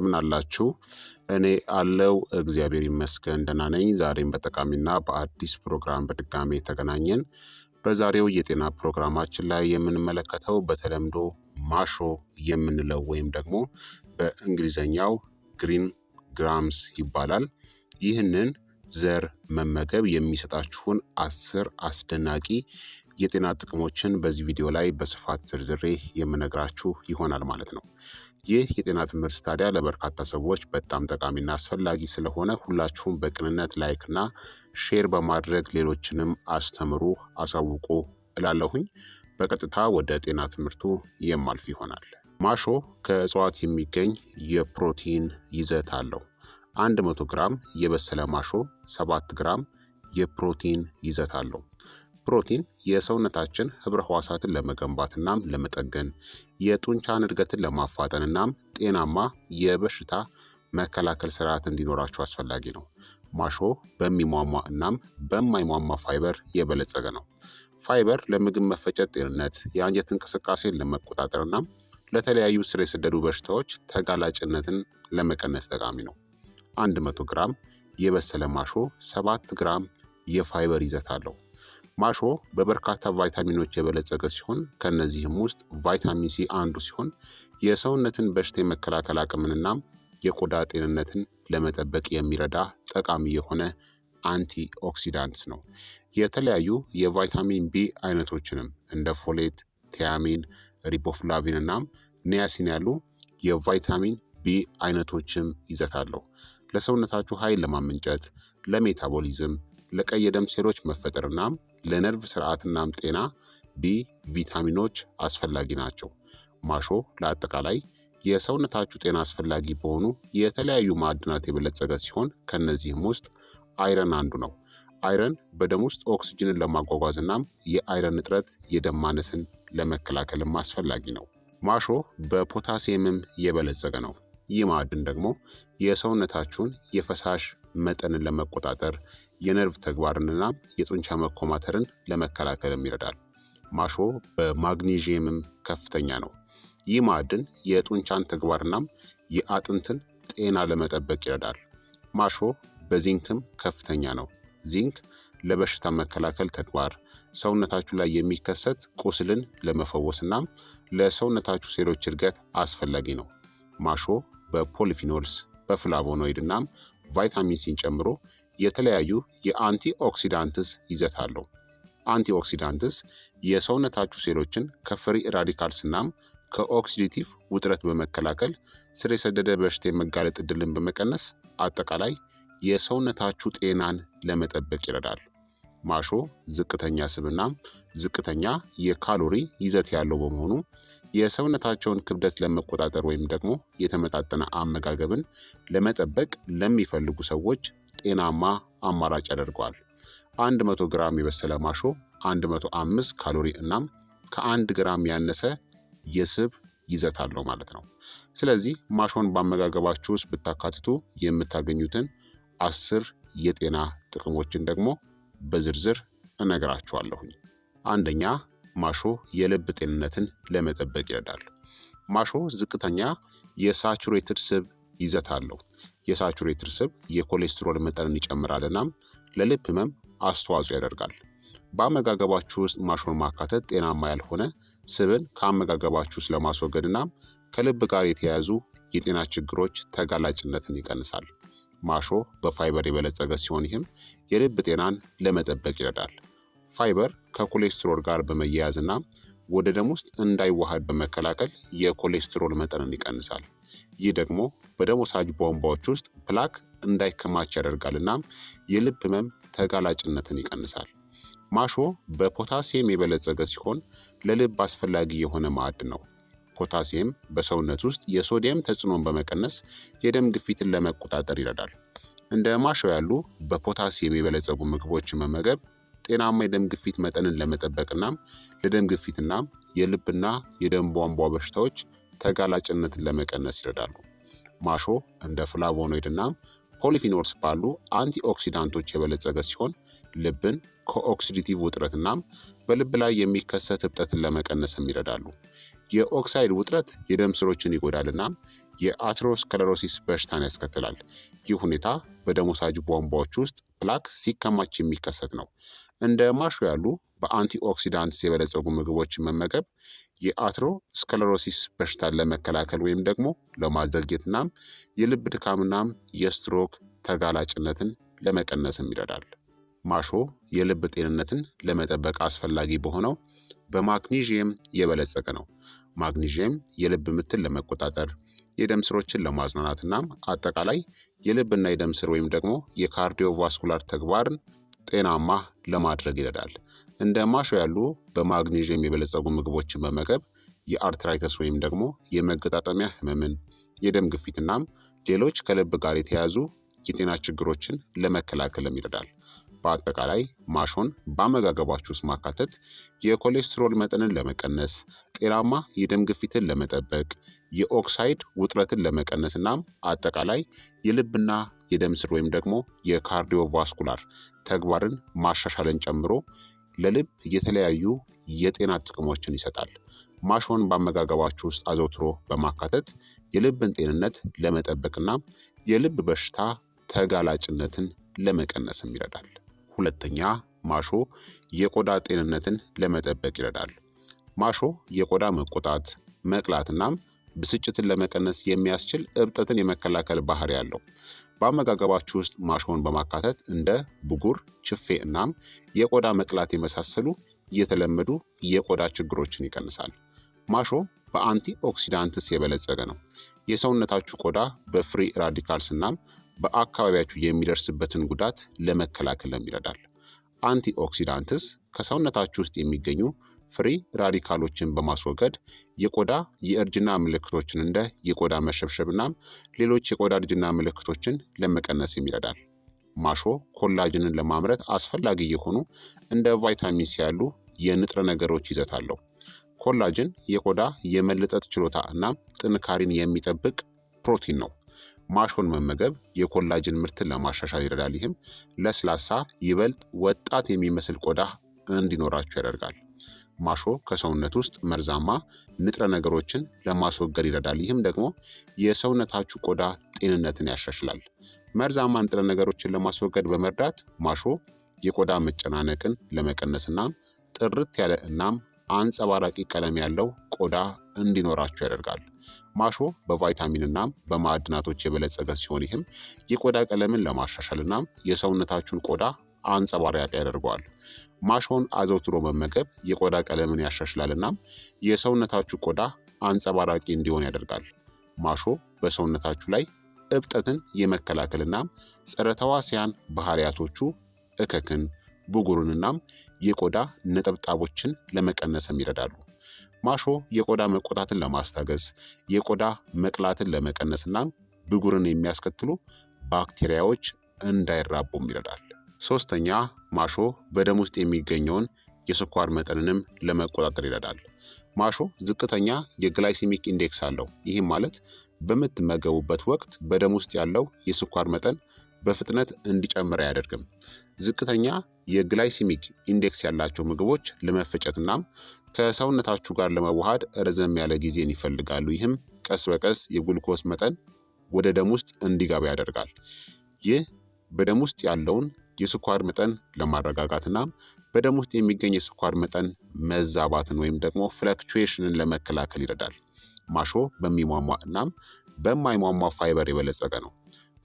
ምን አላችሁ? እኔ አለው እግዚአብሔር ይመስገን ደህና ነኝ። ዛሬም በጠቃሚና በአዲስ ፕሮግራም በድጋሜ ተገናኘን። በዛሬው የጤና ፕሮግራማችን ላይ የምንመለከተው በተለምዶ ማሾ የምንለው ወይም ደግሞ በእንግሊዘኛው ግሪን ግራምስ ይባላል። ይህንን ዘር መመገብ የሚሰጣችሁን 10 አስደናቂ የጤና ጥቅሞችን በዚህ ቪዲዮ ላይ በስፋት ዝርዝሬ የምነግራችሁ ይሆናል ማለት ነው። ይህ የጤና ትምህርት ታዲያ ለበርካታ ሰዎች በጣም ጠቃሚና አስፈላጊ ስለሆነ ሁላችሁም በቅንነት ላይክና ሼር በማድረግ ሌሎችንም አስተምሩ፣ አሳውቁ እላለሁኝ። በቀጥታ ወደ ጤና ትምህርቱ የማልፍ ይሆናል። ማሾ ከእጽዋት የሚገኝ የፕሮቲን ይዘት አለው። 100 ግራም የበሰለ ማሾ 7 ግራም የፕሮቲን ይዘት አለው። ፕሮቲን የሰውነታችን ህብረ ህዋሳትን ለመገንባትናም ለመጠገን የጡንቻን እድገትን ለማፋጠንናም ጤናማ የበሽታ መከላከል ስርዓት እንዲኖራቸው አስፈላጊ ነው። ማሾ በሚሟሟ እናም በማይሟሟ ፋይበር የበለጸገ ነው። ፋይበር ለምግብ መፈጨት ጤንነት፣ የአንጀት እንቅስቃሴን ለመቆጣጠርናም ለተለያዩ ስር የሰደዱ በሽታዎች ተጋላጭነትን ለመቀነስ ጠቃሚ ነው። 100 ግራም የበሰለ ማሾ 7 ግራም የፋይበር ይዘት አለው። ማሾ በበርካታ ቫይታሚኖች የበለጸገ ሲሆን ከነዚህም ውስጥ ቫይታሚን ሲ አንዱ ሲሆን የሰውነትን በሽታ የመከላከል አቅምንና የቆዳ ጤንነትን ለመጠበቅ የሚረዳ ጠቃሚ የሆነ አንቲ ኦክሲዳንትስ ነው። የተለያዩ የቫይታሚን ቢ አይነቶችንም እንደ ፎሌት፣ ቲያሚን፣ ሪቦፍላቪን እናም ኒያሲን ያሉ የቫይታሚን ቢ አይነቶችም ይዘት አለው። ለሰውነታችሁ ኃይል ለማመንጨት፣ ለሜታቦሊዝም፣ ለቀይ የደም ሴሎች መፈጠርናም ለነርቭ ስርዓትናም ጤና ቢ ቪታሚኖች አስፈላጊ ናቸው። ማሾ ለአጠቃላይ የሰውነታችሁ ጤና አስፈላጊ በሆኑ የተለያዩ ማዕድናት የበለጸገ ሲሆን ከነዚህም ውስጥ አይረን አንዱ ነው። አይረን በደም ውስጥ ኦክስጅንን ለማጓጓዝ እናም የአይረን እጥረት የደም ማነስን ለመከላከልም አስፈላጊ ነው። ማሾ በፖታሲየምም የበለጸገ ነው። ይህ ማዕድን ደግሞ የሰውነታችሁን የፈሳሽ መጠንን ለመቆጣጠር የነርቭ ተግባርንና የጡንቻ መኮማተርን ለመከላከልም ይረዳል። ማሾ በማግኔዥየምም ከፍተኛ ነው። ይህ ማዕድን የጡንቻን ተግባርናም የአጥንትን ጤና ለመጠበቅ ይረዳል። ማሾ በዚንክም ከፍተኛ ነው። ዚንክ ለበሽታ መከላከል ተግባር፣ ሰውነታችሁ ላይ የሚከሰት ቁስልን ለመፈወስና ለሰውነታችሁ ሴሎች እድገት አስፈላጊ ነው። ማሾ በፖሊፊኖልስ፣ በፍላቮኖይድ እናም ቫይታሚን ሲን ጨምሮ የተለያዩ የአንቲ ኦክሲዳንትስ ይዘት አለው። አንቲ ኦክሲዳንትስ የሰውነታችሁ ሴሎችን ከፍሪ ራዲካልስ እናም ከኦክሲዲቲቭ ውጥረት በመከላከል ስር የሰደደ በሽታ የመጋለጥ ዕድልን በመቀነስ አጠቃላይ የሰውነታችሁ ጤናን ለመጠበቅ ይረዳል። ማሾ ዝቅተኛ ስብናም ዝቅተኛ የካሎሪ ይዘት ያለው በመሆኑ የሰውነታቸውን ክብደት ለመቆጣጠር ወይም ደግሞ የተመጣጠነ አመጋገብን ለመጠበቅ ለሚፈልጉ ሰዎች ጤናማ አማራጭ ያደርገዋል። 100 ግራም የበሰለ ማሾ 105 ካሎሪ እናም ከ1 ግራም ያነሰ የስብ ይዘት አለው ማለት ነው። ስለዚህ ማሾን በአመጋገባችሁ ውስጥ ብታካትቱ የምታገኙትን 10 የጤና ጥቅሞችን ደግሞ በዝርዝር እነግራችኋለሁኝ። አንደኛ፣ ማሾ የልብ ጤንነትን ለመጠበቅ ይረዳል። ማሾ ዝቅተኛ የሳቹሬትድ ስብ ይዘት አለው። የሳቹሬትድ ስብ የኮሌስትሮል መጠንን ይጨምራል እናም ለልብ ህመም አስተዋጽኦ ያደርጋል። በአመጋገባችሁ ውስጥ ማሾን ማካተት ጤናማ ያልሆነ ስብን ከአመጋገባችሁ ውስጥ ለማስወገድ እናም ከልብ ጋር የተያያዙ የጤና ችግሮች ተጋላጭነትን ይቀንሳል። ማሾ በፋይበር የበለጸገ ሲሆን ይህም የልብ ጤናን ለመጠበቅ ይረዳል። ፋይበር ከኮሌስትሮል ጋር በመያያዝ እናም ወደ ደም ውስጥ እንዳይዋሃድ በመከላከል የኮሌስትሮል መጠንን ይቀንሳል። ይህ ደግሞ በደም ወሳጅ ቧንቧዎች ውስጥ ፕላክ እንዳይከማች ያደርጋል እናም የልብ ህመም ተጋላጭነትን ይቀንሳል። ማሾ በፖታሲየም የበለጸገ ሲሆን ለልብ አስፈላጊ የሆነ ማዕድን ነው። ፖታሲየም በሰውነት ውስጥ የሶዲየም ተጽዕኖን በመቀነስ የደም ግፊትን ለመቆጣጠር ይረዳል። እንደ ማሾ ያሉ በፖታሲየም የበለጸጉ ምግቦችን መመገብ ጤናማ የደም ግፊት መጠንን ለመጠበቅናም ለደም ግፊትናም የልብና የደም ቧንቧ በሽታዎች ተጋላጭነትን ለመቀነስ ይረዳሉ። ማሾ እንደ ፍላቮኖይድ እናም ፖሊፊኖልስ ባሉ አንቲኦክሲዳንቶች የበለጸገ ሲሆን ልብን ከኦክሲዲቲቭ ውጥረት እናም በልብ ላይ የሚከሰት እብጠትን ለመቀነስም ይረዳሉ። የኦክሳይድ ውጥረት የደም ስሮችን ይጎዳል እናም የአተሮስክለሮሲስ በሽታን ያስከትላል። ይህ ሁኔታ በደም ወሳጅ ቧንቧዎች ውስጥ ፕላክ ሲከማች የሚከሰት ነው። እንደ ማሾ ያሉ በአንቲኦክሲዳንትስ የበለጸጉ ምግቦችን መመገብ የአተሮስክለሮሲስ በሽታን ለመከላከል ወይም ደግሞ ለማዘግየትናም የልብ ድካምናም የስትሮክ ተጋላጭነትን ለመቀነስም ይረዳል። ማሾ የልብ ጤንነትን ለመጠበቅ አስፈላጊ በሆነው በማግኒዥየም የበለጸገ ነው። ማግኒዥየም የልብ ምትን ለመቆጣጠር፣ የደም ስሮችን ለማዝናናትናም አጠቃላይ የልብና የደም ስር ወይም ደግሞ የካርዲዮቫስኩላር ተግባርን ጤናማ ለማድረግ ይረዳል። እንደ ማሾ ያሉ በማግኒዥየም የበለጸጉ ምግቦችን መመገብ የአርትራይተስ ወይም ደግሞ የመገጣጠሚያ ህመምን፣ የደም ግፊትናም ሌሎች ከልብ ጋር የተያያዙ የጤና ችግሮችን ለመከላከልም ይረዳል። በአጠቃላይ ማሾን በአመጋገባችሁ ውስጥ ማካተት የኮሌስትሮል መጠንን ለመቀነስ፣ ጤናማ የደም ግፊትን ለመጠበቅ፣ የኦክሳይድ ውጥረትን ለመቀነስ እናም አጠቃላይ የልብና የደም ስር ወይም ደግሞ የካርዲዮቫስኩላር ተግባርን ማሻሻልን ጨምሮ ለልብ የተለያዩ የጤና ጥቅሞችን ይሰጣል። ማሾን በአመጋገባችሁ ውስጥ አዘውትሮ በማካተት የልብን ጤንነት ለመጠበቅና የልብ በሽታ ተጋላጭነትን ለመቀነስም ይረዳል። ሁለተኛ፣ ማሾ የቆዳ ጤንነትን ለመጠበቅ ይረዳል። ማሾ የቆዳ መቆጣት፣ መቅላትናም ብስጭትን ለመቀነስ የሚያስችል እብጠትን የመከላከል ባህሪ ያለው። በአመጋገባችሁ ውስጥ ማሾን በማካተት እንደ ብጉር፣ ችፌ እናም የቆዳ መቅላት የመሳሰሉ የተለመዱ የቆዳ ችግሮችን ይቀንሳል። ማሾ በአንቲ ኦክሲዳንትስ የበለጸገ ነው። የሰውነታችሁ ቆዳ በፍሪ ራዲካልስ እናም በአካባቢያችሁ የሚደርስበትን ጉዳት ለመከላከልም ይረዳል። አንቲ ኦክሲዳንትስ ከሰውነታችሁ ውስጥ የሚገኙ ፍሪ ራዲካሎችን በማስወገድ የቆዳ የእርጅና ምልክቶችን እንደ የቆዳ መሸብሸብናም ሌሎች የቆዳ እርጅና ምልክቶችን ለመቀነስም ይረዳል። ማሾ ኮላጅንን ለማምረት አስፈላጊ የሆኑ እንደ ቫይታሚን ሲ ያሉ የንጥረ ነገሮች ይዘት አለው። ኮላጅን የቆዳ የመለጠጥ ችሎታ እናም ጥንካሬን የሚጠብቅ ፕሮቲን ነው። ማሾን መመገብ የኮላጅን ምርትን ለማሻሻል ይረዳል። ይህም ለስላሳ ይበልጥ ወጣት የሚመስል ቆዳ እንዲኖራችሁ ያደርጋል። ማሾ ከሰውነት ውስጥ መርዛማ ንጥረ ነገሮችን ለማስወገድ ይረዳል። ይህም ደግሞ የሰውነታችሁ ቆዳ ጤንነትን ያሻሽላል። መርዛማ ንጥረ ነገሮችን ለማስወገድ በመርዳት ማሾ የቆዳ መጨናነቅን ለመቀነስና ጥርት ያለ እናም አንጸባራቂ ቀለም ያለው ቆዳ እንዲኖራችሁ ያደርጋል። ማሾ በቫይታሚን እናም በማዕድናቶች የበለጸገ ሲሆን ይህም የቆዳ ቀለምን ለማሻሻል እናም የሰውነታችሁን ቆዳ አንጸባራቂ ያደርገዋል። ማሾን አዘውትሮ መመገብ የቆዳ ቀለምን ያሻሽላል እናም የሰውነታችሁ ቆዳ አንጸባራቂ እንዲሆን ያደርጋል። ማሾ በሰውነታችሁ ላይ እብጠትን የመከላከል እናም ጸረ ተዋሲያን ባህሪያቶቹ እከክን፣ ብጉርን እናም የቆዳ ነጠብጣቦችን ለመቀነስም ይረዳሉ። ማሾ የቆዳ መቆጣትን ለማስታገስ፣ የቆዳ መቅላትን ለመቀነስ እናም ብጉርን የሚያስከትሉ ባክቴሪያዎች እንዳይራቡም ይረዳል። ሶስተኛ፣ ማሾ በደም ውስጥ የሚገኘውን የስኳር መጠንንም ለመቆጣጠር ይረዳል። ማሾ ዝቅተኛ የግላይሲሚክ ኢንዴክስ አለው። ይህም ማለት በምትመገቡበት ወቅት በደም ውስጥ ያለው የስኳር መጠን በፍጥነት እንዲጨምር አያደርግም። ዝቅተኛ የግላይሲሚክ ኢንዴክስ ያላቸው ምግቦች ለመፈጨትናም ከሰውነታችሁ ጋር ለመዋሃድ ረዘም ያለ ጊዜን ይፈልጋሉ። ይህም ቀስ በቀስ የግሉኮስ መጠን ወደ ደም ውስጥ እንዲገባ ያደርጋል። ይህ በደም ውስጥ ያለውን የስኳር መጠን ለማረጋጋትና በደም ውስጥ የሚገኝ የስኳር መጠን መዛባትን ወይም ደግሞ ፍለክቹዌሽንን ለመከላከል ይረዳል። ማሾ በሚሟሟ እናም በማይሟሟ ፋይበር የበለጸገ ነው።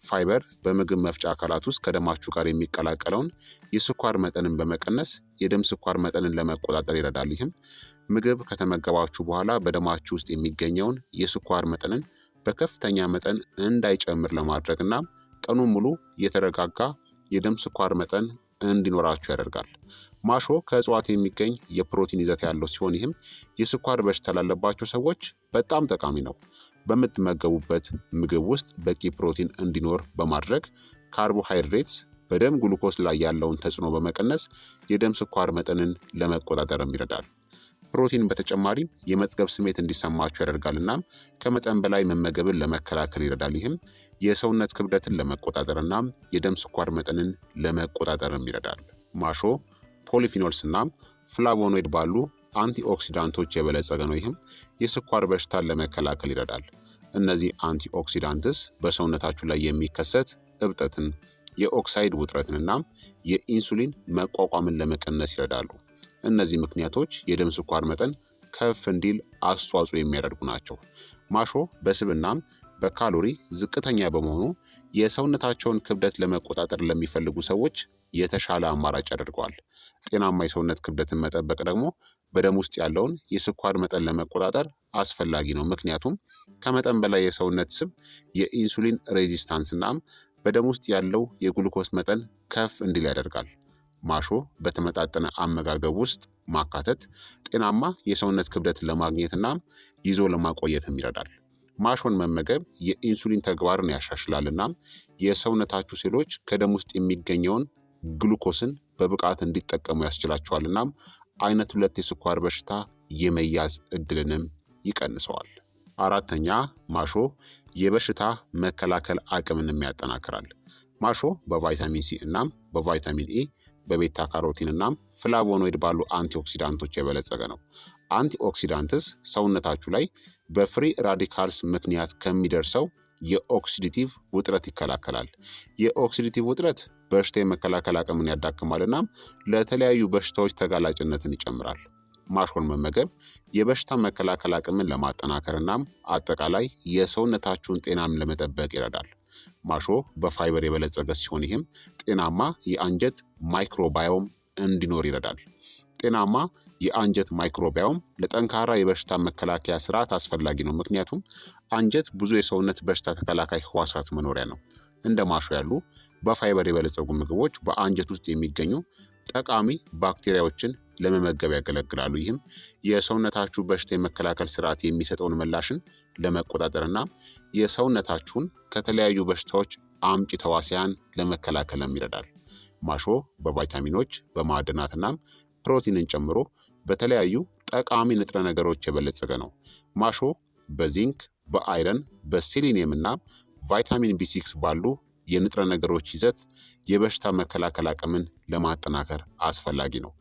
ፋይበር በምግብ መፍጫ አካላት ውስጥ ከደማችሁ ጋር የሚቀላቀለውን የስኳር መጠንን በመቀነስ የደም ስኳር መጠንን ለመቆጣጠር ይረዳል። ይህም ምግብ ከተመገባችሁ በኋላ በደማችሁ ውስጥ የሚገኘውን የስኳር መጠንን በከፍተኛ መጠን እንዳይጨምር ለማድረግ እና ቀኑን ሙሉ የተረጋጋ የደም ስኳር መጠን እንዲኖራችሁ ያደርጋል። ማሾ ከእጽዋት የሚገኝ የፕሮቲን ይዘት ያለው ሲሆን ይህም የስኳር በሽታ ላለባቸው ሰዎች በጣም ጠቃሚ ነው። በምትመገቡበት ምግብ ውስጥ በቂ ፕሮቲን እንዲኖር በማድረግ ካርቦሃይድሬትስ በደም ግሉኮስ ላይ ያለውን ተጽዕኖ በመቀነስ የደም ስኳር መጠንን ለመቆጣጠርም ይረዳል። ፕሮቲን በተጨማሪም የመጥገብ ስሜት እንዲሰማችሁ ያደርጋል እናም ከመጠን በላይ መመገብን ለመከላከል ይረዳል። ይህም የሰውነት ክብደትን ለመቆጣጠር እናም የደም ስኳር መጠንን ለመቆጣጠርም ይረዳል። ማሾ ፖሊፊኖልስ እናም ፍላቮኖይድ ባሉ አንቲኦክሲዳንቶች የበለጸገ ነው። ይህም የስኳር በሽታን ለመከላከል ይረዳል። እነዚህ አንቲኦክሲዳንትስ በሰውነታችሁ ላይ የሚከሰት እብጠትን፣ የኦክሳይድ ውጥረትንና የኢንሱሊን መቋቋምን ለመቀነስ ይረዳሉ። እነዚህ ምክንያቶች የደም ስኳር መጠን ከፍ እንዲል አስተዋጽኦ የሚያደርጉ ናቸው። ማሾ በስብናም በካሎሪ ዝቅተኛ በመሆኑ የሰውነታቸውን ክብደት ለመቆጣጠር ለሚፈልጉ ሰዎች የተሻለ አማራጭ ያደርገዋል። ጤናማ የሰውነት ክብደትን መጠበቅ ደግሞ በደም ውስጥ ያለውን የስኳር መጠን ለመቆጣጠር አስፈላጊ ነው። ምክንያቱም ከመጠን በላይ የሰውነት ስብ የኢንሱሊን ሬዚስታንስ እናም በደም ውስጥ ያለው የግሉኮስ መጠን ከፍ እንዲል ያደርጋል። ማሾ በተመጣጠነ አመጋገብ ውስጥ ማካተት ጤናማ የሰውነት ክብደት ለማግኘትና ይዞ ለማቆየትም ይረዳል። ማሾን መመገብ የኢንሱሊን ተግባርን ያሻሽላል እናም የሰውነታችሁ ሴሎች ከደም ውስጥ የሚገኘውን ግሉኮስን በብቃት እንዲጠቀሙ ያስችላቸዋል እናም አይነት 2 የስኳር በሽታ የመያዝ እድልንም ይቀንሰዋል። አራተኛ ማሾ የበሽታ መከላከል አቅምንም ያጠናክራል። ማሾ በቫይታሚን ሲ እናም በቫይታሚን ኢ በቤታ ካሮቲን እናም ፍላቮኖይድ ባሉ አንቲኦክሲዳንቶች የበለጸገ ነው። አንቲኦክሲዳንትስ ሰውነታችሁ ላይ በፍሪ ራዲካልስ ምክንያት ከሚደርሰው የኦክሲዲቲቭ ውጥረት ይከላከላል። የኦክሲዲቲቭ ውጥረት በሽታ የመከላከል አቅምን ያዳክማል እናም ለተለያዩ በሽታዎች ተጋላጭነትን ይጨምራል። ማሾን መመገብ የበሽታ መከላከል አቅምን ለማጠናከር እናም አጠቃላይ የሰውነታችሁን ጤናም ለመጠበቅ ይረዳል። ማሾ በፋይበር የበለጸገ ሲሆን ይህም ጤናማ የአንጀት ማይክሮባዮም እንዲኖር ይረዳል። ጤናማ የአንጀት ማይክሮባዮም ለጠንካራ የበሽታ መከላከያ ስርዓት አስፈላጊ ነው። ምክንያቱም አንጀት ብዙ የሰውነት በሽታ ተከላካይ ህዋሳት መኖሪያ ነው። እንደ ማሾ ያሉ በፋይበር የበለጸጉ ምግቦች በአንጀት ውስጥ የሚገኙ ጠቃሚ ባክቴሪያዎችን ለመመገብ ያገለግላሉ። ይህም የሰውነታችሁ በሽታ የመከላከል ስርዓት የሚሰጠውን ምላሽን ለመቆጣጠርና የሰውነታችሁን ከተለያዩ በሽታዎች አምጪ ተዋሲያን ለመከላከልም ይረዳል። ማሾ በቫይታሚኖች በማዕድናትና ፕሮቲንን ጨምሮ በተለያዩ ጠቃሚ ንጥረ ነገሮች የበለጸገ ነው። ማሾ በዚንክ፣ በአይረን፣ በሴሊኒየም እና ቫይታሚን ቢ6 ባሉ የንጥረ ነገሮች ይዘት የበሽታ መከላከል አቅምን ለማጠናከር አስፈላጊ ነው።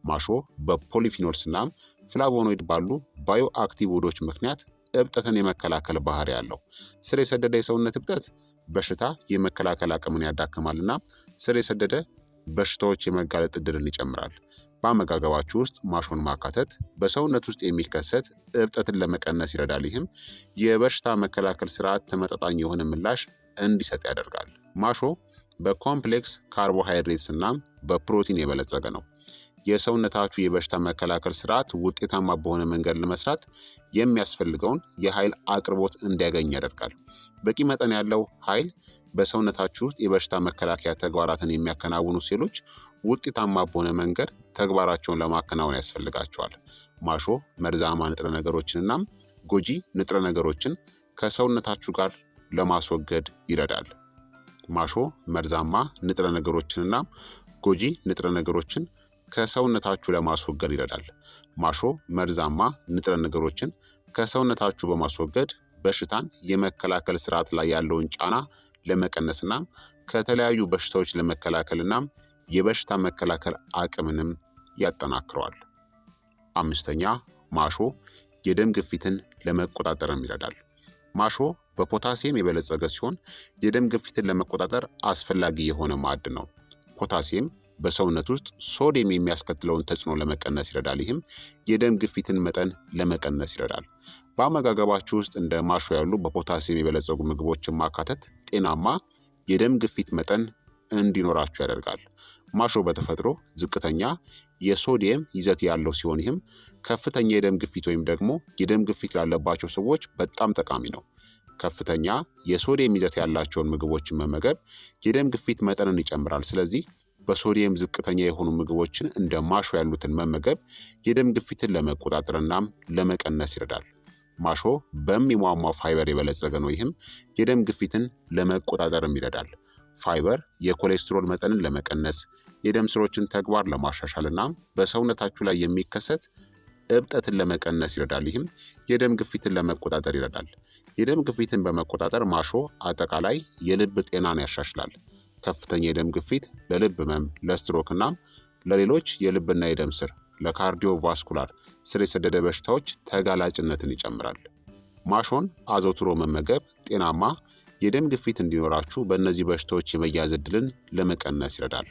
ማሾ በፖሊፊኖልስ እናም ፍላቮኖይድ ባሉ ባዮ አክቲቭ ውህዶች ምክንያት እብጠትን የመከላከል ባህሪ ያለው። ስር የሰደደ የሰውነት እብጠት በሽታ የመከላከል አቅምን ያዳክማልና ስር የሰደደ በሽታዎች የመጋለጥ እድልን ይጨምራል። በአመጋገባችሁ ውስጥ ማሾን ማካተት በሰውነት ውስጥ የሚከሰት እብጠትን ለመቀነስ ይረዳል። ይህም የበሽታ መከላከል ስርዓት ተመጣጣኝ የሆነ ምላሽ እንዲሰጥ ያደርጋል። ማሾ በኮምፕሌክስ ካርቦሃይድሬትስ እናም በፕሮቲን የበለጸገ ነው። የሰውነታችሁ የበሽታ መከላከል ስርዓት ውጤታማ በሆነ መንገድ ለመስራት የሚያስፈልገውን የኃይል አቅርቦት እንዲያገኝ ያደርጋል። በቂ መጠን ያለው ኃይል በሰውነታችሁ ውስጥ የበሽታ መከላከያ ተግባራትን የሚያከናውኑ ሴሎች ውጤታማ በሆነ መንገድ ተግባራቸውን ለማከናወን ያስፈልጋቸዋል። ማሾ መርዛማ ንጥረ ነገሮችንና ጎጂ ንጥረ ነገሮችን ከሰውነታችሁ ጋር ለማስወገድ ይረዳል። ማሾ መርዛማ ንጥረ ነገሮችንና ጎጂ ንጥረ ነገሮችን ከሰውነታችሁ ለማስወገድ ይረዳል። ማሾ መርዛማ ንጥረ ነገሮችን ከሰውነታችሁ በማስወገድ በሽታን የመከላከል ስርዓት ላይ ያለውን ጫና ለመቀነስና ከተለያዩ በሽታዎች ለመከላከልና የበሽታ መከላከል አቅምንም ያጠናክረዋል። አምስተኛ ማሾ የደም ግፊትን ለመቆጣጠርም ይረዳል። ማሾ በፖታሲየም የበለጸገ ሲሆን የደም ግፊትን ለመቆጣጠር አስፈላጊ የሆነ ማዕድን ነው። ፖታሲየም በሰውነት ውስጥ ሶዲየም የሚያስከትለውን ተጽዕኖ ለመቀነስ ይረዳል። ይህም የደም ግፊትን መጠን ለመቀነስ ይረዳል። በአመጋገባችሁ ውስጥ እንደ ማሾ ያሉ በፖታሲየም የበለጸጉ ምግቦችን ማካተት ጤናማ የደም ግፊት መጠን እንዲኖራችሁ ያደርጋል። ማሾ በተፈጥሮ ዝቅተኛ የሶዲየም ይዘት ያለው ሲሆን ይህም ከፍተኛ የደም ግፊት ወይም ደግሞ የደም ግፊት ላለባቸው ሰዎች በጣም ጠቃሚ ነው። ከፍተኛ የሶዲየም ይዘት ያላቸውን ምግቦችን መመገብ የደም ግፊት መጠንን ይጨምራል። ስለዚህ በሶዲየም ዝቅተኛ የሆኑ ምግቦችን እንደ ማሾ ያሉትን መመገብ የደም ግፊትን ለመቆጣጠር እናም ለመቀነስ ይረዳል። ማሾ በሚሟሟ ፋይበር የበለጸገ ነው። ይህም የደም ግፊትን ለመቆጣጠርም ይረዳል። ፋይበር የኮሌስትሮል መጠንን ለመቀነስ፣ የደም ስሮችን ተግባር ለማሻሻል እናም በሰውነታችሁ ላይ የሚከሰት እብጠትን ለመቀነስ ይረዳል። ይህም የደም ግፊትን ለመቆጣጠር ይረዳል። የደም ግፊትን በመቆጣጠር ማሾ አጠቃላይ የልብ ጤናን ያሻሽላል። ከፍተኛ የደም ግፊት ለልብ ህመም፣ ለስትሮክ እናም ለሌሎች የልብና የደም ስር ለካርዲዮቫስኩላር ስር የሰደደ በሽታዎች ተጋላጭነትን ይጨምራል። ማሾን አዘውትሮ መመገብ ጤናማ የደም ግፊት እንዲኖራችሁ በእነዚህ በሽታዎች የመያዝ ዕድልን ለመቀነስ ይረዳል።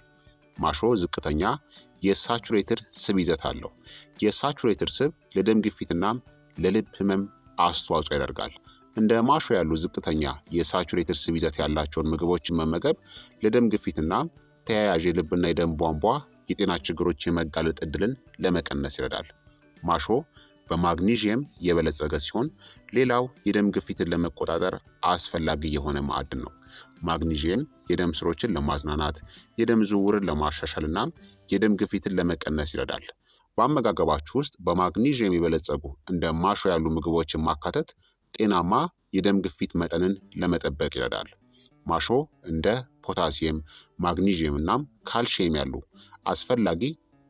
ማሾ ዝቅተኛ የሳቹሬትድ ስብ ይዘት አለው። የሳቹሬትድ ስብ ለደም ግፊትናም ለልብ ህመም አስተዋጽኦ ያደርጋል። እንደ ማሾ ያሉ ዝቅተኛ የሳቹሬትድ ስብ ይዘት ያላቸውን ምግቦችን መመገብ ለደም ግፊትና ተያያዥ የልብና የደም ቧንቧ የጤና ችግሮች የመጋለጥ ዕድልን ለመቀነስ ይረዳል። ማሾ በማግኒዥየም የበለጸገ ሲሆን ሌላው የደም ግፊትን ለመቆጣጠር አስፈላጊ የሆነ ማዕድን ነው። ማግኒዥየም የደም ስሮችን ለማዝናናት፣ የደም ዝውውርን ለማሻሻልና የደም ግፊትን ለመቀነስ ይረዳል። በአመጋገባችሁ ውስጥ በማግኒዥየም የበለጸጉ እንደ ማሾ ያሉ ምግቦችን ማካተት ጤናማ የደም ግፊት መጠንን ለመጠበቅ ይረዳል። ማሾ እንደ ፖታሲየም፣ ማግኒዥየም እናም ካልሽየም ያሉ አስፈላጊ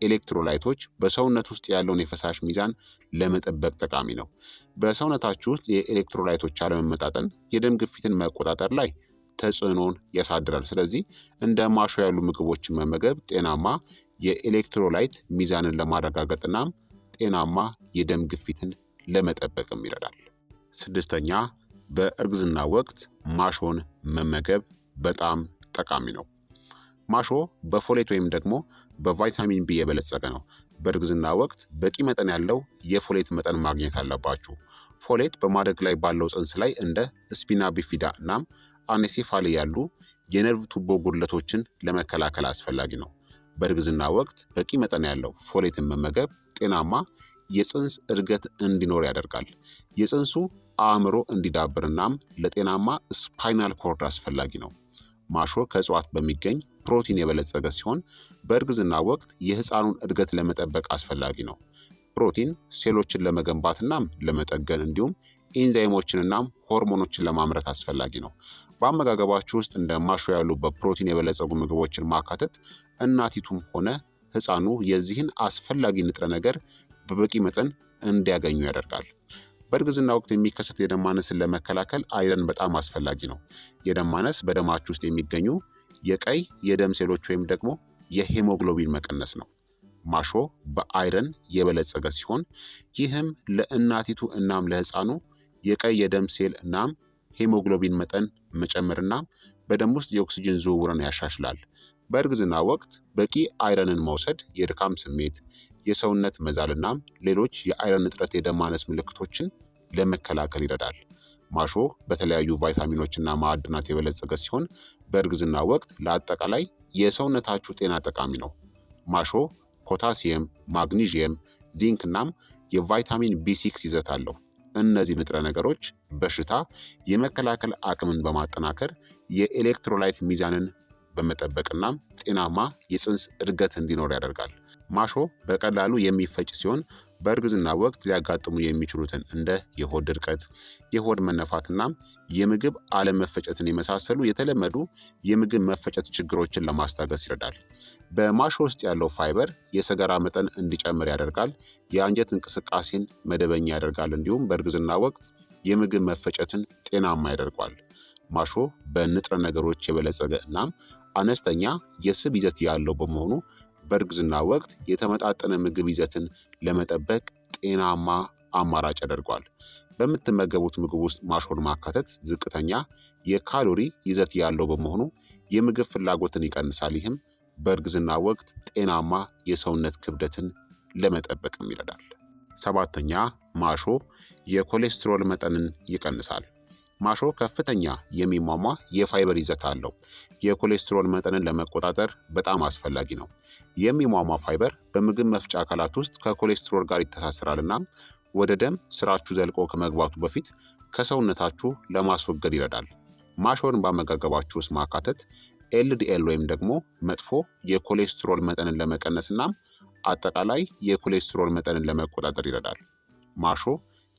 ኤሌክትሮላይቶች በሰውነት ውስጥ ያለውን የፈሳሽ ሚዛን ለመጠበቅ ጠቃሚ ነው። በሰውነታችሁ ውስጥ የኤሌክትሮላይቶች አለመመጣጠን የደም ግፊትን መቆጣጠር ላይ ተጽዕኖን ያሳድራል። ስለዚህ እንደ ማሾ ያሉ ምግቦችን መመገብ ጤናማ የኤሌክትሮላይት ሚዛንን ለማረጋገጥና ጤናማ የደም ግፊትን ለመጠበቅም ይረዳል። ስድስተኛ በእርግዝና ወቅት ማሾን መመገብ በጣም ጠቃሚ ነው። ማሾ በፎሌት ወይም ደግሞ በቫይታሚን ቢ የበለጸገ ነው። በእርግዝና ወቅት በቂ መጠን ያለው የፎሌት መጠን ማግኘት አለባችሁ። ፎሌት በማደግ ላይ ባለው ጽንስ ላይ እንደ ስፒና ቢፊዳ እናም አኔሴፋሊ ያሉ የነርቭ ቱቦ ጉድለቶችን ለመከላከል አስፈላጊ ነው። በእርግዝና ወቅት በቂ መጠን ያለው ፎሌትን መመገብ ጤናማ የጽንስ እድገት እንዲኖር ያደርጋል። የጽንሱ አእምሮ እንዲዳብር እናም ለጤናማ ስፓይናል ኮርድ አስፈላጊ ነው። ማሾ ከእጽዋት በሚገኝ ፕሮቲን የበለጸገ ሲሆን በእርግዝና ወቅት የህፃኑን እድገት ለመጠበቅ አስፈላጊ ነው። ፕሮቲን ሴሎችን ለመገንባትናም ለመጠገን እንዲሁም ኤንዛይሞችንናም ሆርሞኖችን ለማምረት አስፈላጊ ነው። በአመጋገባችሁ ውስጥ እንደ ማሾ ያሉ በፕሮቲን የበለጸጉ ምግቦችን ማካተት እናቲቱም ሆነ ህፃኑ የዚህን አስፈላጊ ንጥረ ነገር በበቂ መጠን እንዲያገኙ ያደርጋል። በእርግዝና ወቅት የሚከሰት የደም ማነስን ለመከላከል አይረን በጣም አስፈላጊ ነው። የደም ማነስ በደማችሁ ውስጥ የሚገኙ የቀይ የደም ሴሎች ወይም ደግሞ የሄሞግሎቢን መቀነስ ነው። ማሾ በአይረን የበለጸገ ሲሆን ይህም ለእናቲቱ እናም ለህፃኑ የቀይ የደም ሴል እናም ሄሞግሎቢን መጠን መጨመርና በደም ውስጥ የኦክስጅን ዝውውርን ያሻሽላል። በእርግዝና ወቅት በቂ አይረንን መውሰድ የድካም ስሜት፣ የሰውነት መዛልናም ሌሎች የአይረን እጥረት የደም ማነስ ምልክቶችን ለመከላከል ይረዳል። ማሾ በተለያዩ ቫይታሚኖችና ማዕድናት የበለጸገ ሲሆን በእርግዝና ወቅት ለአጠቃላይ የሰውነታችሁ ጤና ጠቃሚ ነው። ማሾ ፖታሲየም፣ ማግኒዥየም፣ ዚንክ እናም የቫይታሚን ቢ6 ይዘት አለው። እነዚህ ንጥረ ነገሮች በሽታ የመከላከል አቅምን በማጠናከር የኤሌክትሮላይት ሚዛንን በመጠበቅናም ጤናማ የጽንስ እድገት እንዲኖር ያደርጋል። ማሾ በቀላሉ የሚፈጭ ሲሆን በእርግዝና ወቅት ሊያጋጥሙ የሚችሉትን እንደ የሆድ ድርቀት፣ የሆድ መነፋትናም የምግብ አለመፈጨትን የመሳሰሉ የተለመዱ የምግብ መፈጨት ችግሮችን ለማስታገስ ይረዳል። በማሾ ውስጥ ያለው ፋይበር የሰገራ መጠን እንዲጨምር ያደርጋል፣ የአንጀት እንቅስቃሴን መደበኛ ያደርጋል፣ እንዲሁም በእርግዝና ወቅት የምግብ መፈጨትን ጤናማ ያደርገዋል። ማሾ በንጥረ ነገሮች የበለጸገ እናም አነስተኛ የስብ ይዘት ያለው በመሆኑ በእርግዝና ወቅት የተመጣጠነ ምግብ ይዘትን ለመጠበቅ ጤናማ አማራጭ ያደርገዋል። በምትመገቡት ምግብ ውስጥ ማሾን ማካተት ዝቅተኛ የካሎሪ ይዘት ያለው በመሆኑ የምግብ ፍላጎትን ይቀንሳል። ይህም በእርግዝና ወቅት ጤናማ የሰውነት ክብደትን ለመጠበቅም ይረዳል። ሰባተኛ ማሾ የኮሌስትሮል መጠንን ይቀንሳል። ማሾ ከፍተኛ የሚሟሟ የፋይበር ይዘት አለው። የኮሌስትሮል መጠንን ለመቆጣጠር በጣም አስፈላጊ ነው። የሚሟሟ ፋይበር በምግብ መፍጫ አካላት ውስጥ ከኮሌስትሮል ጋር ይተሳሰራልና ወደ ደም ስራችሁ ዘልቆ ከመግባቱ በፊት ከሰውነታችሁ ለማስወገድ ይረዳል። ማሾን በአመጋገባችሁ ውስጥ ማካተት ኤልዲኤል ወይም ደግሞ መጥፎ የኮሌስትሮል መጠንን ለመቀነስና አጠቃላይ የኮሌስትሮል መጠንን ለመቆጣጠር ይረዳል። ማሾ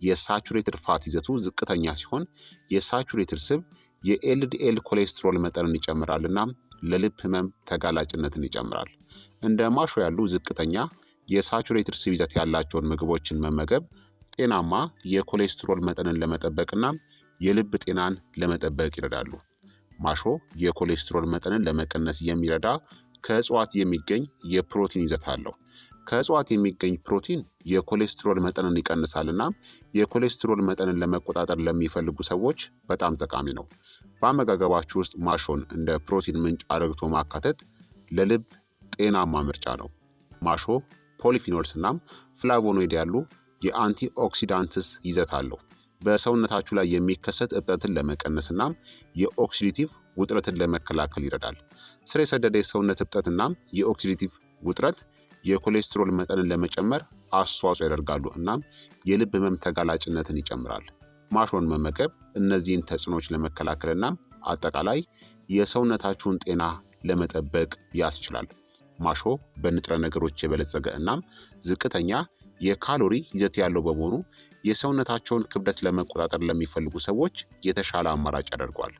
የሳቹሬትድ ፋት ይዘቱ ዝቅተኛ ሲሆን የሳቹሬትድ ስብ የኤልዲኤል ኮሌስትሮል መጠንን ይጨምራልና ለልብ ህመም ተጋላጭነትን ይጨምራል። እንደ ማሾ ያሉ ዝቅተኛ የሳቹሬትድ ስብ ይዘት ያላቸውን ምግቦችን መመገብ ጤናማ የኮሌስትሮል መጠንን ለመጠበቅና የልብ ጤናን ለመጠበቅ ይረዳሉ። ማሾ የኮሌስትሮል መጠንን ለመቀነስ የሚረዳ ከእጽዋት የሚገኝ የፕሮቲን ይዘት አለው። ከእጽዋት የሚገኝ ፕሮቲን የኮሌስትሮል መጠንን ይቀንሳል እናም የኮሌስትሮል መጠንን ለመቆጣጠር ለሚፈልጉ ሰዎች በጣም ጠቃሚ ነው። በአመጋገባችሁ ውስጥ ማሾን እንደ ፕሮቲን ምንጭ አድርጎ ማካተት ለልብ ጤናማ ምርጫ ነው። ማሾ ፖሊፊኖልስ እናም ፍላቮኖይድ ያሉ የአንቲ ኦክሲዳንትስ ይዘት አለው። በሰውነታችሁ ላይ የሚከሰት እብጠትን ለመቀነስ እናም የኦክሲዲቲቭ ውጥረትን ለመከላከል ይረዳል። ስር የሰደደ የሰውነት እብጠት እናም የኦክሲዲቲቭ ውጥረት የኮሌስትሮል መጠንን ለመጨመር አስተዋጽኦ ያደርጋሉ እናም የልብ ህመም ተጋላጭነትን ይጨምራል። ማሾን መመገብ እነዚህን ተጽዕኖች ለመከላከል እናም አጠቃላይ የሰውነታችሁን ጤና ለመጠበቅ ያስችላል። ማሾ በንጥረ ነገሮች የበለጸገ እናም ዝቅተኛ የካሎሪ ይዘት ያለው በመሆኑ የሰውነታቸውን ክብደት ለመቆጣጠር ለሚፈልጉ ሰዎች የተሻለ አማራጭ ያደርገዋል።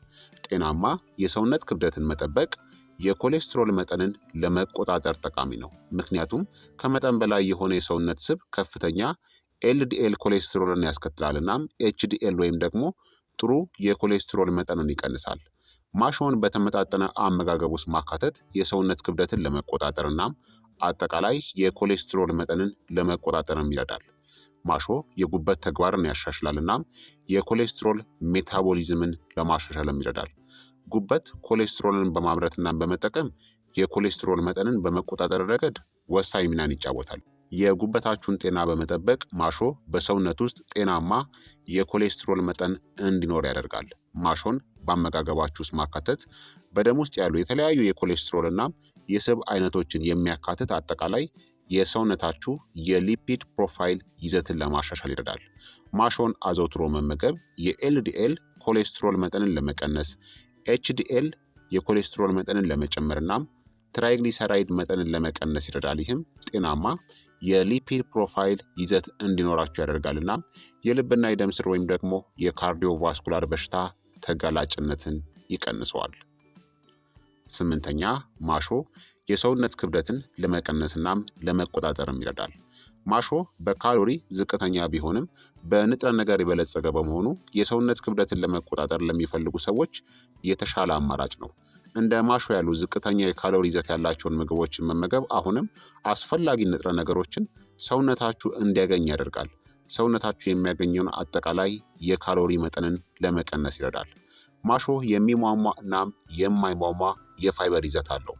ጤናማ የሰውነት ክብደትን መጠበቅ የኮሌስትሮል መጠንን ለመቆጣጠር ጠቃሚ ነው። ምክንያቱም ከመጠን በላይ የሆነ የሰውነት ስብ ከፍተኛ ኤልዲኤል ኮሌስትሮልን ያስከትላል እናም ኤችዲኤል ወይም ደግሞ ጥሩ የኮሌስትሮል መጠንን ይቀንሳል። ማሾን በተመጣጠነ አመጋገብ ውስጥ ማካተት የሰውነት ክብደትን ለመቆጣጠር እናም አጠቃላይ የኮሌስትሮል መጠንን ለመቆጣጠርም ይረዳል። ማሾ የጉበት ተግባርን ያሻሽላል እናም የኮሌስትሮል ሜታቦሊዝምን ለማሻሻልም ይረዳል። ጉበት ኮሌስትሮልን በማምረትና በመጠቀም የኮሌስትሮል መጠንን በመቆጣጠር ረገድ ወሳኝ ሚናን ይጫወታል። የጉበታችሁን ጤና በመጠበቅ ማሾ በሰውነት ውስጥ ጤናማ የኮሌስትሮል መጠን እንዲኖር ያደርጋል። ማሾን በአመጋገባችሁ ውስጥ ማካተት በደም ውስጥ ያሉ የተለያዩ የኮሌስትሮል እና የስብ አይነቶችን የሚያካትት አጠቃላይ የሰውነታችሁ የሊፒድ ፕሮፋይል ይዘትን ለማሻሻል ይረዳል። ማሾን አዘውትሮ መመገብ የኤልዲኤል ኮሌስትሮል መጠንን ለመቀነስ፣ ኤችዲኤል የኮሌስትሮል መጠንን ለመጨመር እናም ትራይግሊሰራይድ መጠንን ለመቀነስ ይረዳል። ይህም ጤናማ የሊፒድ ፕሮፋይል ይዘት እንዲኖራቸው ያደርጋል እናም የልብና የደም ስር ወይም ደግሞ የካርዲዮቫስኩላር በሽታ ተጋላጭነትን ይቀንሰዋል። 8ኛ ማሾ የሰውነት ክብደትን ለመቀነስ እናም ለመቆጣጠርም ይረዳል። ማሾ በካሎሪ ዝቅተኛ ቢሆንም በንጥረ ነገር የበለጸገ በመሆኑ የሰውነት ክብደትን ለመቆጣጠር ለሚፈልጉ ሰዎች የተሻለ አማራጭ ነው። እንደ ማሾ ያሉ ዝቅተኛ የካሎሪ ይዘት ያላቸውን ምግቦችን መመገብ አሁንም አስፈላጊ ንጥረ ነገሮችን ሰውነታችሁ እንዲያገኝ ያደርጋል። ሰውነታችሁ የሚያገኘውን አጠቃላይ የካሎሪ መጠንን ለመቀነስ ይረዳል። ማሾ የሚሟሟ እናም የማይሟሟ የፋይበር ይዘት አለው።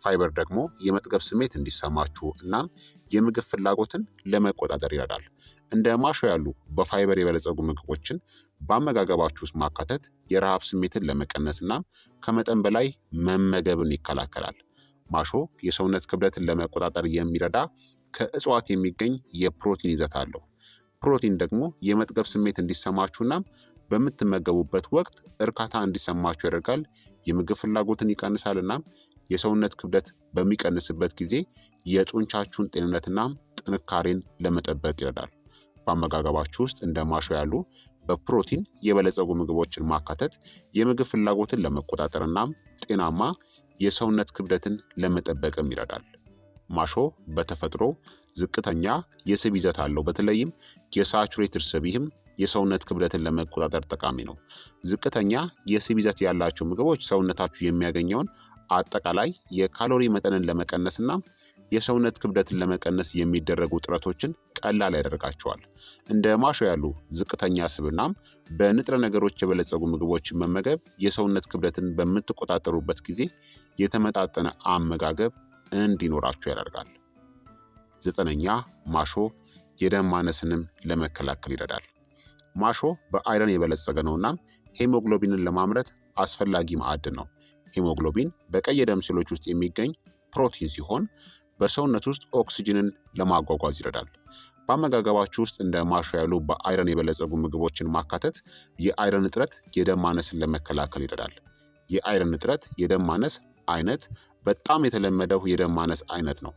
ፋይበር ደግሞ የመጥገብ ስሜት እንዲሰማችሁ እናም የምግብ ፍላጎትን ለመቆጣጠር ይረዳል። እንደ ማሾ ያሉ በፋይበር የበለጸጉ ምግቦችን በአመጋገባችሁ ውስጥ ማካተት የረሃብ ስሜትን ለመቀነስ እናም ከመጠን በላይ መመገብን ይከላከላል። ማሾ የሰውነት ክብደትን ለመቆጣጠር የሚረዳ ከእጽዋት የሚገኝ የፕሮቲን ይዘት አለው። ፕሮቲን ደግሞ የመጥገብ ስሜት እንዲሰማችሁና በምትመገቡበት ወቅት እርካታ እንዲሰማችሁ ያደርጋል። የምግብ ፍላጎትን ይቀንሳል እናም የሰውነት ክብደት በሚቀንስበት ጊዜ የጡንቻችሁን ጤንነትና ጥንካሬን ለመጠበቅ ይረዳል። በአመጋገባችሁ ውስጥ እንደ ማሾ ያሉ በፕሮቲን የበለጸጉ ምግቦችን ማካተት የምግብ ፍላጎትን ለመቆጣጠር እናም ጤናማ የሰውነት ክብደትን ለመጠበቅም ይረዳል። ማሾ በተፈጥሮ ዝቅተኛ የስብ ይዘት አለው። በተለይም የሳቹሬትድ ስብ፣ ይህም የሰውነት ክብደትን ለመቆጣጠር ጠቃሚ ነው። ዝቅተኛ የስብ ይዘት ያላቸው ምግቦች ሰውነታችሁ የሚያገኘውን አጠቃላይ የካሎሪ መጠንን ለመቀነስና የሰውነት ክብደትን ለመቀነስ የሚደረጉ ጥረቶችን ቀላል ያደርጋቸዋል። እንደ ማሾ ያሉ ዝቅተኛ ስብናም በንጥረ ነገሮች የበለጸጉ ምግቦችን መመገብ የሰውነት ክብደትን በምትቆጣጠሩበት ጊዜ የተመጣጠነ አመጋገብ እንዲኖራችሁ ያደርጋል። 9ኛ ማሾ የደም ማነስንም ለመከላከል ይረዳል። ማሾ በአይረን የበለጸገ ነውና ሄሞግሎቢንን ለማምረት አስፈላጊ ማዕድን ነው። ሄሞግሎቢን በቀይ የደም ሴሎች ውስጥ የሚገኝ ፕሮቲን ሲሆን በሰውነት ውስጥ ኦክስጅንን ለማጓጓዝ ይረዳል። በአመጋገባችሁ ውስጥ እንደ ማሾ ያሉ በአይረን የበለጸጉ ምግቦችን ማካተት የአይረን እጥረት የደም ማነስን ለመከላከል ይረዳል። የአይረን እጥረት የደም ማነስ አይነት በጣም የተለመደው የደም ማነስ አይነት ነው።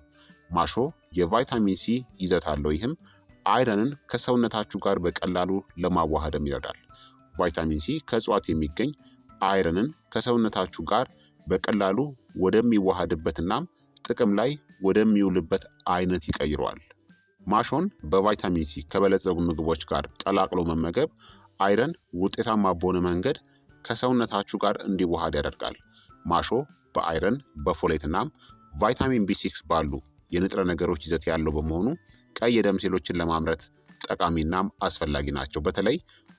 ማሾ የቫይታሚን ሲ ይዘት አለው። ይህም አይረንን ከሰውነታችሁ ጋር በቀላሉ ለማዋሃድም ይረዳል። ቫይታሚን ሲ ከእጽዋት የሚገኝ አይረንን ከሰውነታችሁ ጋር በቀላሉ ወደሚዋሃድበትና ጥቅም ላይ ወደሚውልበት አይነት ይቀይረዋል። ማሾን በቫይታሚን ሲ ከበለጸጉ ምግቦች ጋር ቀላቅሎ መመገብ አይረን ውጤታማ በሆነ መንገድ ከሰውነታችሁ ጋር እንዲዋሃድ ያደርጋል። ማሾ በአይረን በፎሌትና ቫይታሚን ቢ6 ባሉ የንጥረ ነገሮች ይዘት ያለው በመሆኑ ቀይ የደም ሴሎችን ለማምረት ጠቃሚናም አስፈላጊ ናቸው። በተለይ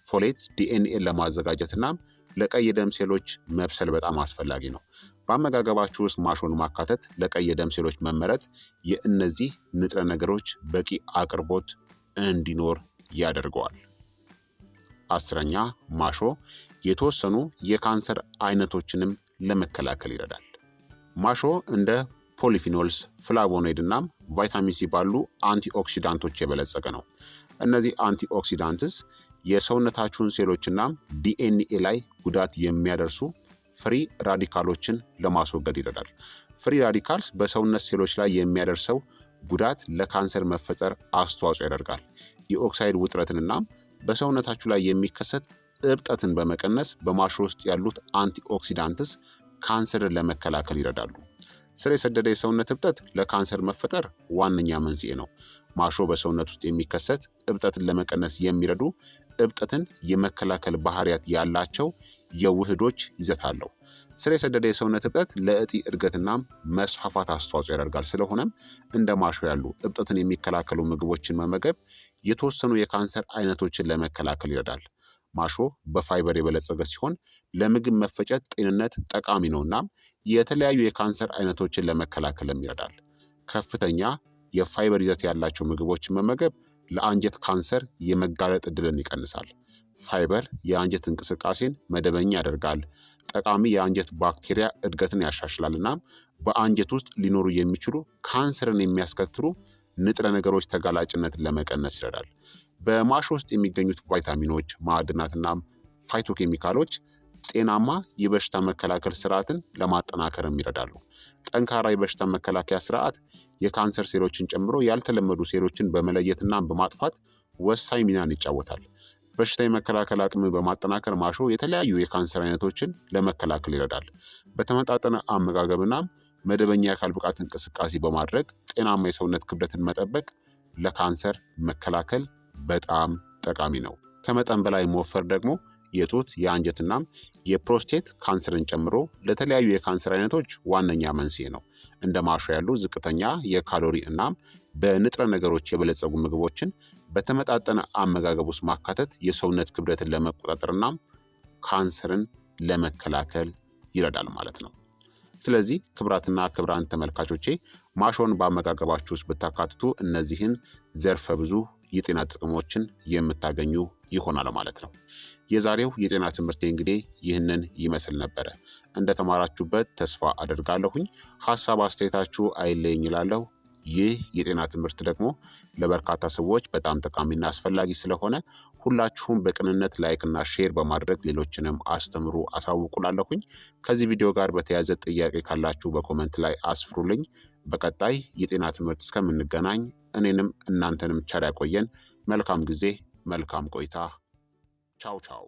ፎሌት ዲኤንኤን ለማዘጋጀትና ለቀይ የደም ሴሎች መብሰል በጣም አስፈላጊ ነው። በአመጋገባችሁ ውስጥ ማሾን ማካተት ለቀይ የደም ሴሎች መመረት የእነዚህ ንጥረ ነገሮች በቂ አቅርቦት እንዲኖር ያደርገዋል። 10ኛ ማሾ የተወሰኑ የካንሰር አይነቶችንም ለመከላከል ይረዳል። ማሾ እንደ ፖሊፊኖልስ፣ ፍላቮኖይድ እናም ቫይታሚን ሲ ባሉ አንቲኦክሲዳንቶች የበለጸገ ነው። እነዚህ አንቲኦክሲዳንትስ የሰውነታችሁን ሴሎችናም ዲኤንኤ ላይ ጉዳት የሚያደርሱ ፍሪ ራዲካሎችን ለማስወገድ ይረዳል። ፍሪ ራዲካልስ በሰውነት ሴሎች ላይ የሚያደርሰው ጉዳት ለካንሰር መፈጠር አስተዋጽኦ ያደርጋል። የኦክሳይድ ውጥረትንናም በሰውነታችሁ ላይ የሚከሰት እብጠትን በመቀነስ በማሾ ውስጥ ያሉት አንቲኦክሲዳንትስ ካንሰርን ለመከላከል ይረዳሉ። ስር የሰደደ የሰውነት እብጠት ለካንሰር መፈጠር ዋነኛ መንስኤ ነው። ማሾ በሰውነት ውስጥ የሚከሰት እብጠትን ለመቀነስ የሚረዱ እብጠትን የመከላከል ባህሪያት ያላቸው የውህዶች ይዘት አለው። ስር የሰደደ የሰውነት እብጠት ለእጢ እድገትናም መስፋፋት አስተዋጽኦ ያደርጋል። ስለሆነም እንደ ማሾ ያሉ እብጠትን የሚከላከሉ ምግቦችን መመገብ የተወሰኑ የካንሰር አይነቶችን ለመከላከል ይረዳል። ማሾ በፋይበር የበለጸገ ሲሆን ለምግብ መፈጨት ጤንነት ጠቃሚ ነው። እናም የተለያዩ የካንሰር አይነቶችን ለመከላከልም ይረዳል። ከፍተኛ የፋይበር ይዘት ያላቸው ምግቦችን መመገብ ለአንጀት ካንሰር የመጋለጥ ዕድልን ይቀንሳል። ፋይበር የአንጀት እንቅስቃሴን መደበኛ ያደርጋል። ጠቃሚ የአንጀት ባክቴሪያ እድገትን ያሻሽላል። እናም በአንጀት ውስጥ ሊኖሩ የሚችሉ ካንሰርን የሚያስከትሉ ንጥረ ነገሮች ተጋላጭነትን ለመቀነስ ይረዳል። በማሾ ውስጥ የሚገኙት ቫይታሚኖች፣ ማዕድናትናም ፋይቶኬሚካሎች ጤናማ የበሽታ መከላከል ስርዓትን ለማጠናከርም ይረዳሉ። ጠንካራ የበሽታ መከላከያ ስርዓት የካንሰር ሴሎችን ጨምሮ ያልተለመዱ ሴሎችን በመለየትና በማጥፋት ወሳኝ ሚናን ይጫወታል። በሽታ የመከላከል አቅምን በማጠናከር ማሾ የተለያዩ የካንሰር አይነቶችን ለመከላከል ይረዳል። በተመጣጠነ አመጋገብና መደበኛ የአካል ብቃት እንቅስቃሴ በማድረግ ጤናማ የሰውነት ክብደትን መጠበቅ ለካንሰር መከላከል በጣም ጠቃሚ ነው። ከመጠን በላይ መወፈር ደግሞ የጡት የአንጀትናም የፕሮስቴት ካንሰርን ጨምሮ ለተለያዩ የካንሰር አይነቶች ዋነኛ መንስኤ ነው። እንደ ማሾ ያሉ ዝቅተኛ የካሎሪ እናም በንጥረ ነገሮች የበለጸጉ ምግቦችን በተመጣጠነ አመጋገብ ውስጥ ማካተት የሰውነት ክብደትን ለመቆጣጠርናም ካንሰርን ለመከላከል ይረዳል ማለት ነው። ስለዚህ ክቡራትና ክቡራን ተመልካቾቼ ማሾን በአመጋገባችሁ ውስጥ ብታካትቱ እነዚህን ዘርፈ ብዙ የጤና ጥቅሞችን የምታገኙ ይሆናል ማለት ነው። የዛሬው የጤና ትምህርቴ እንግዲህ ይህንን ይመስል ነበረ። እንደተማራችሁበት ተስፋ አደርጋለሁኝ። ሀሳብ አስተያየታችሁ አይለየኝ እላለሁ። ይህ የጤና ትምህርት ደግሞ ለበርካታ ሰዎች በጣም ጠቃሚና አስፈላጊ ስለሆነ ሁላችሁም በቅንነት ላይክና ሼር በማድረግ ሌሎችንም አስተምሩ አሳውቁላለሁኝ። ከዚህ ቪዲዮ ጋር በተያያዘ ጥያቄ ካላችሁ በኮመንት ላይ አስፍሩልኝ። በቀጣይ የጤና ትምህርት እስከምንገናኝ እኔንም እናንተንም ቸር ያቆየን። መልካም ጊዜ፣ መልካም ቆይታ። ቻው ቻው።